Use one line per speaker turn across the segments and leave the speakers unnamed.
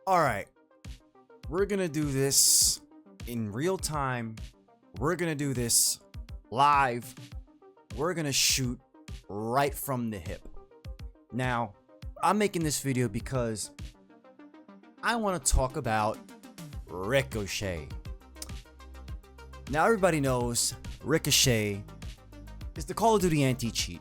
Alright, we're gonna do this in real time. We're gonna do this live. We're gonna shoot right from the hip. Now, I'm making this video because I want to talk about Ricochet. Now, everybody knows Ricochet is the Call of Duty anti-cheat.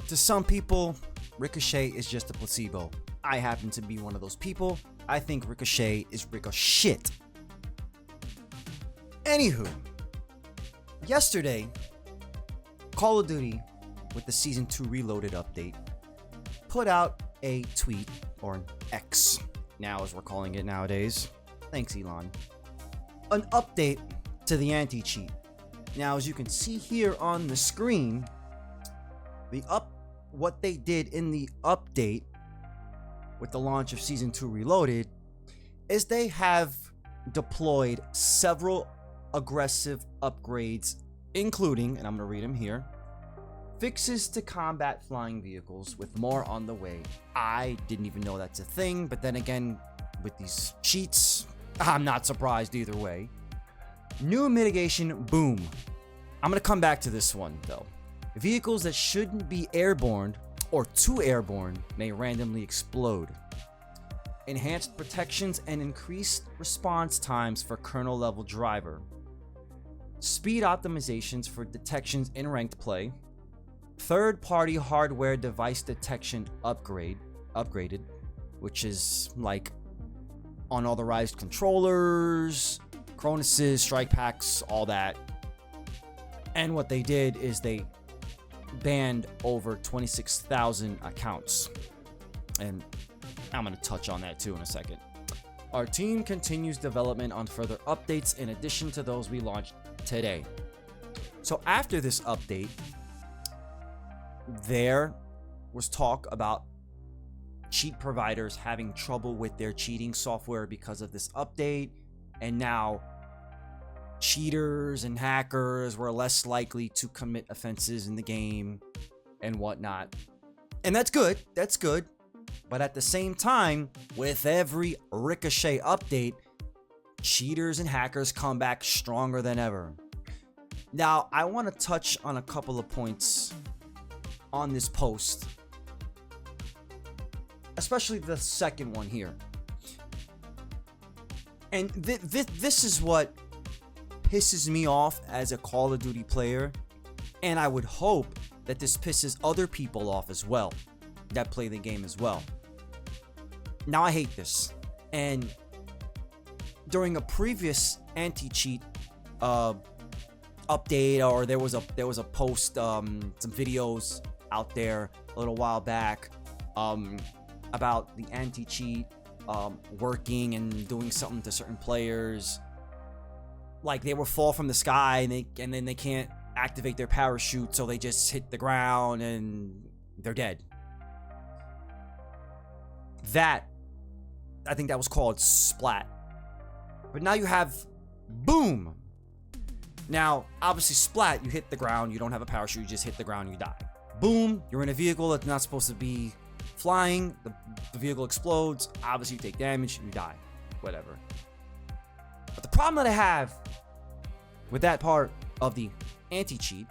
To some people, Ricochet is just a placebo. I happen to be one of those people. I think Ricochet is Ricochet. Anywho, yesterday, Call of Duty, with the Season 2 Reloaded update, put out a tweet, or an X, now as we're calling it nowadays. Thanks, Elon. An update to the anti-cheat. Now, as you can see here on the screen, what they did in the update with the launch of Season 2 Reloaded is they have deployed several aggressive upgrades, including, and I'm going to read them here, fixes to combat flying vehicles with more on the way. I didn't even know that's a thing, but then again, with these cheats, I'm not surprised either way. New mitigation, boom. I'm going to come back to this one, though. Vehicles that shouldn't be airborne or too airborne may randomly explode. Enhanced protections and increased response times for kernel level driver. Speed optimizations for detections in ranked play. Third-party hardware device detection upgraded, which is like unauthorized controllers, Chronuses, strike packs, all that. And what they did is they banned over 26,000 accounts. And I'm going to touch on that too in a second. Our team continues development on further updates in addition to those we launched today. So after this update, there was talk about cheat providers having trouble with their cheating software because of this update, and now cheaters and hackers were less likely to commit offenses in the game and whatnot. And that's good, but at the same time, with every Ricochet update, cheaters and hackers come back stronger than ever. Now, I want to touch on a couple of points on this post, especially the second one here. And this is what pisses me off as a Call of Duty player, and I would hope that this pisses other people off as well that play the game as well. Now, I hate this, and during a previous anti-cheat update, or there was a post, some videos out there a little while back about the anti-cheat working and doing something to certain players. Like, they will fall from the sky and then they can't activate their parachute, so they just hit the ground and they're dead. That, I think that was called Splat. But now you have Boom. Now, obviously, Splat, you hit the ground, you don't have a parachute, you just hit the ground, you die. Boom, you're in a vehicle that's not supposed to be flying, the vehicle explodes, obviously you take damage, you die, whatever. But the problem that I have with that part of the anti-cheat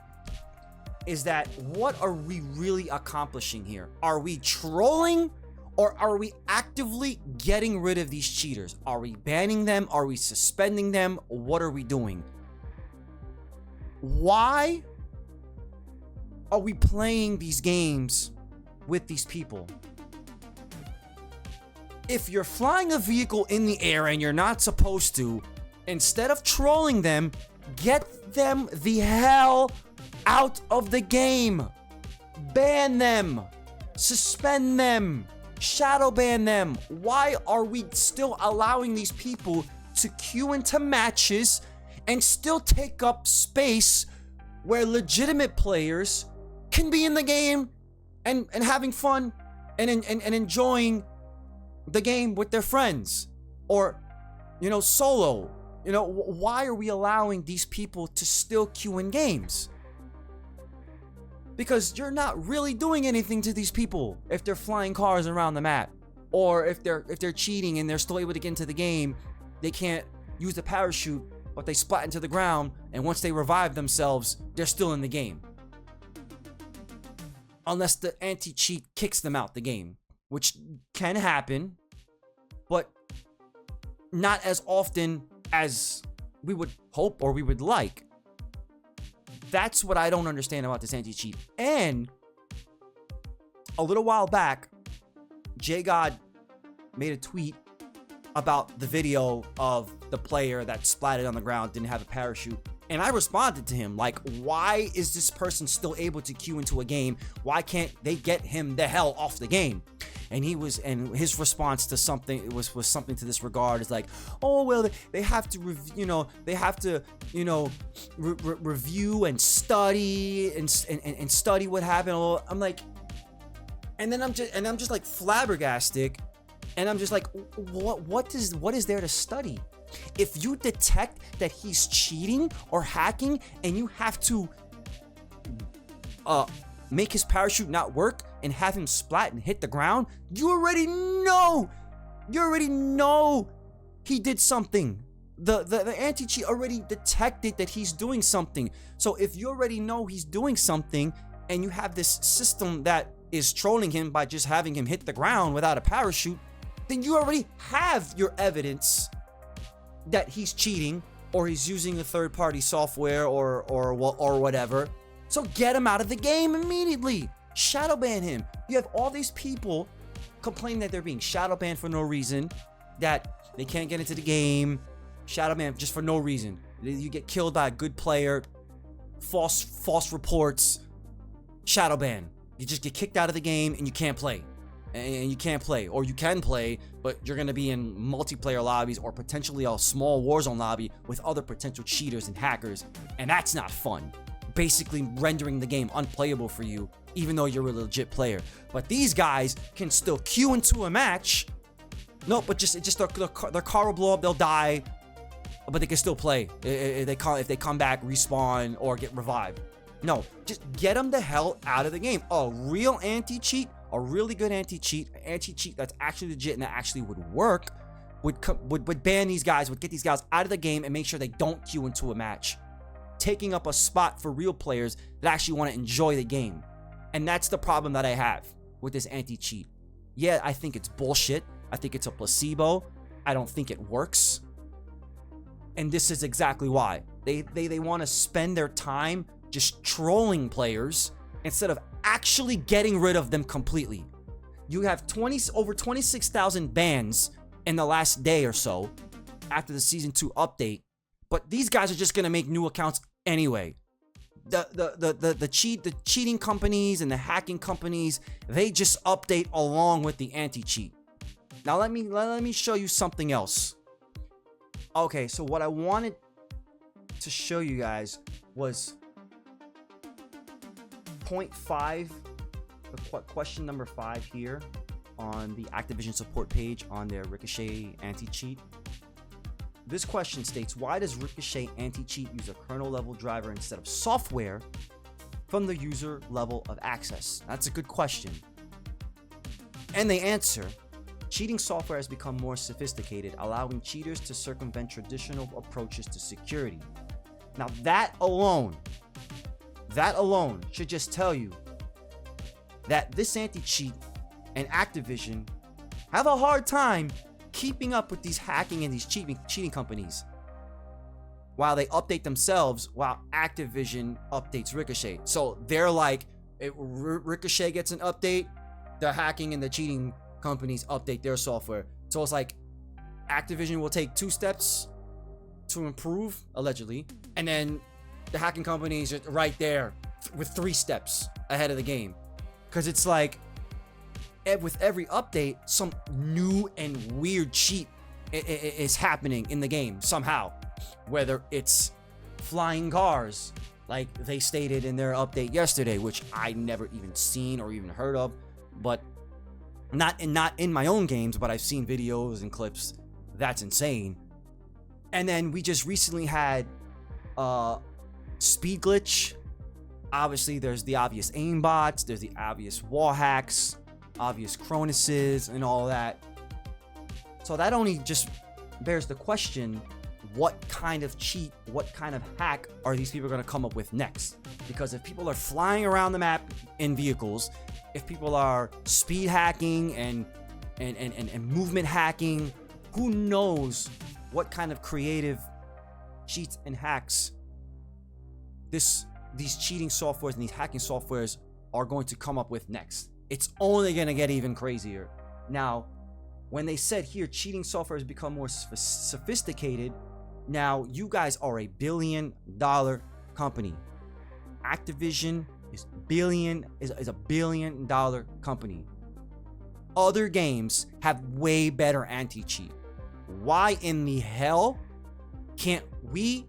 is that what are we really accomplishing here? Are we trolling, or are we actively getting rid of these cheaters? Are we banning them? Are we suspending them? What are we doing? Why are we playing these games with these people? If you're flying a vehicle in the air and you're not supposed to, instead of trolling them, get them the hell out of the game. Ban them. Suspend them. Shadow ban them. Why are we still allowing these people to queue into matches and still take up space where legitimate players can be in the game and having fun and enjoying the game with their friends, or, you know, solo? You know, why are we allowing these people to still queue in games? Because you're not really doing anything to these people if they're flying cars around the map. Or if they're cheating and they're still able to get into the game, they can't use the parachute, but they splat into the ground, and once they revive themselves, they're still in the game. Unless the anti-cheat kicks them out the game, which can happen, but not as often as we would hope or we would like. That's what I don't understand about this anti-cheat. And a little while back, J God made a tweet about the video of the player that splatted on the ground, didn't have a parachute. And I responded to him like, why is this person still able to queue into a game? Why can't they get him the hell off the game? And his response to something was something to this regard is like, oh well, they have to review and study and study what happened. I'm like, and I'm just like flabbergasted, and I'm just like, what is there to study? If you detect that he's cheating or hacking and you have to make his parachute not work and have him splat and hit the ground, you already know he did something. The anti-cheat already detected that he's doing something. So if you already know he's doing something and you have this system that is trolling him by just having him hit the ground without a parachute, then you already have your evidence that he's cheating or he's using a third-party software or whatever. So get him out of the game immediately. Shadow ban him. You have all these people complaining that they're being shadow banned for no reason, that they can't get into the game. Shadow ban just for no reason. You get killed by a good player. False reports. Shadow ban. You just get kicked out of the game and you can't play. And you can't play, or you can play, but you're gonna be in multiplayer lobbies or potentially a small Warzone lobby with other potential cheaters and hackers, and that's not fun. Basically rendering the game unplayable for you, even though you're a legit player. But these guys can still queue into a match. No, but just their car will blow up, they'll die, but they can still play if they come back, respawn, or get revived. No, just get them the hell out of the game. A real anti-cheat. A really good anti-cheat that's actually legit and that actually would work, would ban these guys, would get these guys out of the game and make sure they don't queue into a match, taking up a spot for real players that actually want to enjoy the game. And that's the problem that I have with this anti-cheat. Yeah, I think it's bullshit. I think it's a placebo. I don't think it works. And this is exactly why. They want to spend their time just trolling players instead of actually getting rid of them completely. You have over 26,000 bans in the last day or so after the Season 2 update, but these guys are just gonna make new accounts anyway. The cheating companies and the hacking companies, they just update along with the anti-cheat. Now let me show you something else. Okay, so what I wanted to show you guys was point 5, question number 5 here on the Activision support page on their Ricochet anti-cheat. This question states, why does Ricochet anti-cheat use a kernel level driver instead of software from the user level of access? That's a good question. And they answer, cheating software has become more sophisticated, allowing cheaters to circumvent traditional approaches to security. Now that alone should just tell you that this anti-cheat and Activision have a hard time keeping up with these hacking and these cheating companies while they update themselves, while Activision updates Ricochet. So they're like, Ricochet gets an update, the hacking and the cheating companies update their software. So it's like Activision will take 2 steps to improve, allegedly, and then the hacking companies are right there with 3 steps ahead of the game. Because it's like, with every update, some new and weird cheat is happening in the game somehow. Whether it's flying cars, like they stated in their update yesterday, which I never even seen or even heard of, but not in my own games, but I've seen videos and clips. That's insane. And then we just recently had speed glitch. Obviously there's the obvious aim bots, there's the obvious wall hacks, obvious Cronuses and all that. So that only just bears the question, what kind of cheat, what kind of hack are these people going to come up with next? Because if people are flying around the map in vehicles, if people are speed hacking and movement hacking, who knows what kind of creative cheats and hacks these cheating softwares and these hacking softwares are going to come up with next. It's only going to get even crazier. Now, when they said here cheating software has become more sophisticated, now you guys are a $1 billion company. Activision is a $1 billion company. Other games have way better anti-cheat. Why in the hell can't we,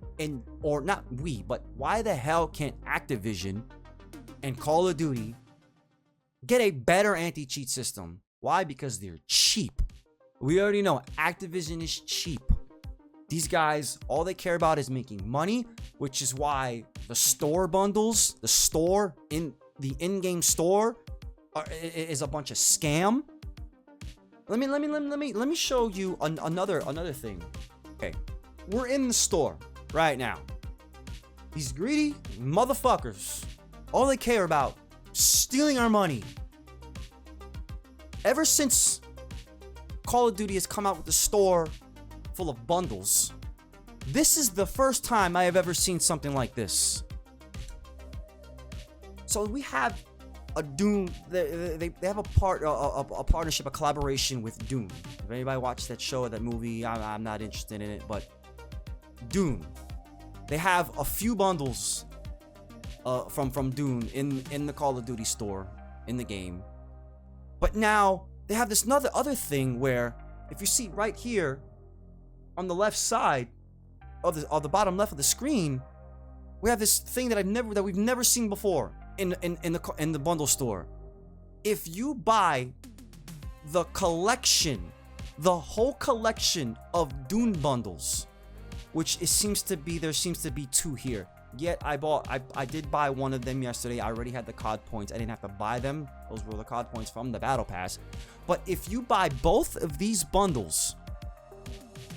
or not we, but why the hell can't Activision and Call of Duty get a better anti-cheat system? Why? Because they're cheap. We already know Activision is cheap. These guys, all they care about is making money, which is why the store bundles, the in-game store is a bunch of scam. Let me show you another thing. Okay, we're in the store right now. These greedy motherfuckers, all they care about stealing our money. Ever since Call of Duty has come out with a store full of bundles, this is the first time I have ever seen something like this. So we have a Doom. They have a partnership, a collaboration with Doom. If anybody watched that show or that movie, I'm not interested in it. But Doom, they have a few bundles from Doom in the Call of Duty store in the game. But now they have this other thing where, if you see right here on the left side of the bottom left of the screen, we have this thing that we've never seen before in the bundle store. If you buy the collection, the whole collection of Doom bundles, which seems to be 2 here. Yet I did buy one of them yesterday. I already had the COD points. I didn't have to buy them. Those were the COD points from the battle pass. But if you buy both of these bundles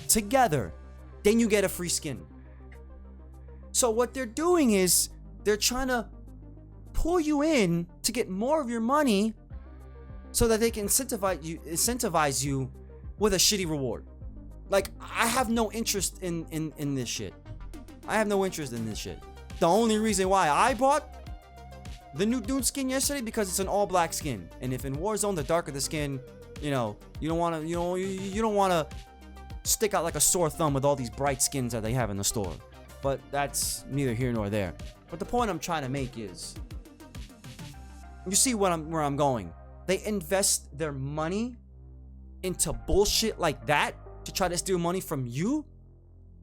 together, then you get a free skin. So what they're doing is they're trying to pull you in to get more of your money so that they can incentivize you with a shitty reward. Like, I have no interest in this shit. I have no interest in this shit. The only reason why I bought the new Doom skin yesterday, because it's an all black skin. And if in Warzone the darker the skin, you don't want to stick out like a sore thumb with all these bright skins that they have in the store. But that's neither here nor there. But the point I'm trying to make is, you see where I'm going. They invest their money into bullshit like that to try to steal money from you,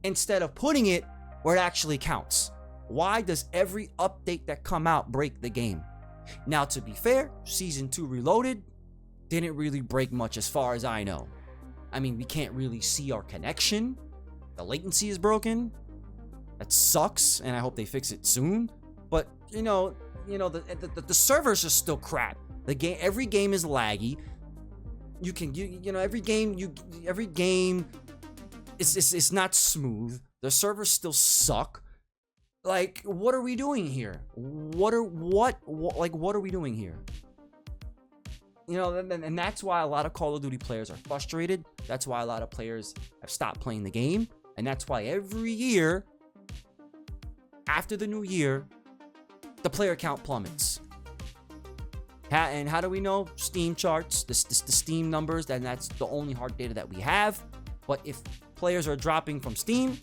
instead of putting it where it actually counts. Why does every update that come out break the game? Now, to be fair, Season 2 Reloaded didn't really break much as far as I know. I mean, we can't really see our connection. The latency is broken. That sucks, and I hope they fix it soon. But, the servers are still crap. Every game is laggy. Every game it's not smooth. The servers still suck. Like, what are we doing here? What are we doing here? And that's why a lot of Call of Duty players are frustrated. That's why a lot of players have stopped playing the game. And that's why every year, after the new year, the player count plummets. And how do we know? Steam charts, the Steam numbers, and that's the only hard data that we have. But if players are dropping from Steam,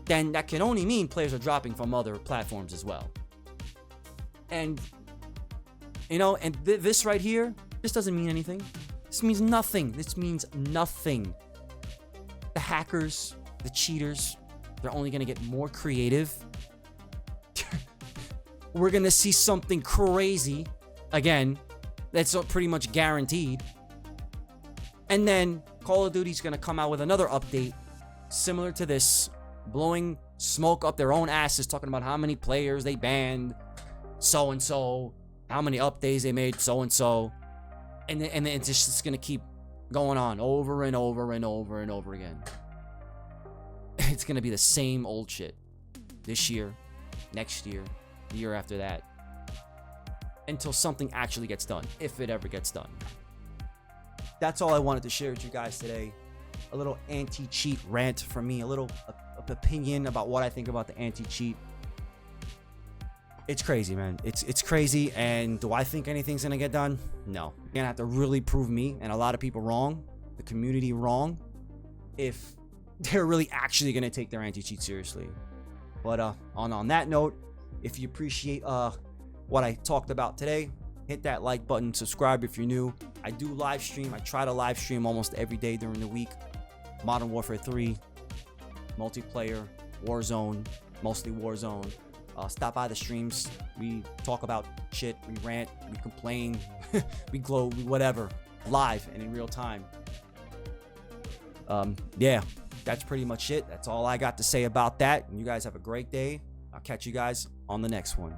then that can only mean players are dropping from other platforms as well. And, this right here, this doesn't mean anything. This means nothing. This means nothing. The hackers, the cheaters, they're only going to get more creative. We're going to see something crazy again. That's pretty much guaranteed. And then Call of Duty's going to come out with another update similar to this, blowing smoke up their own asses, talking about how many players they banned, so-and-so, how many updates they made, so-and-so. and then it's just gonna keep going on over and over and over and over again. It's gonna be the same old shit this year, next year, the year after that, until something actually gets done, if it ever gets done. That's all I wanted to share with you guys today. A little anti-cheat rant from me, a little opinion about what I think about the anti-cheat. It's crazy, man. It's crazy. And do I think anything's gonna get done? No. You're gonna have to really prove me and a lot of people wrong, the community wrong, if they're really actually gonna take their anti-cheat seriously. But on that note, if you appreciate what I talked about today, hit that like button, subscribe if you're new. I do live stream. I try to live stream almost every day during the week. Modern Warfare 3, multiplayer, Warzone, mostly Warzone. Stop by the streams. We talk about shit. We rant. We complain. We glow. Whatever. Live and in real time. Yeah, that's pretty much it. That's all I got to say about that. And you guys have a great day. I'll catch you guys on the next one.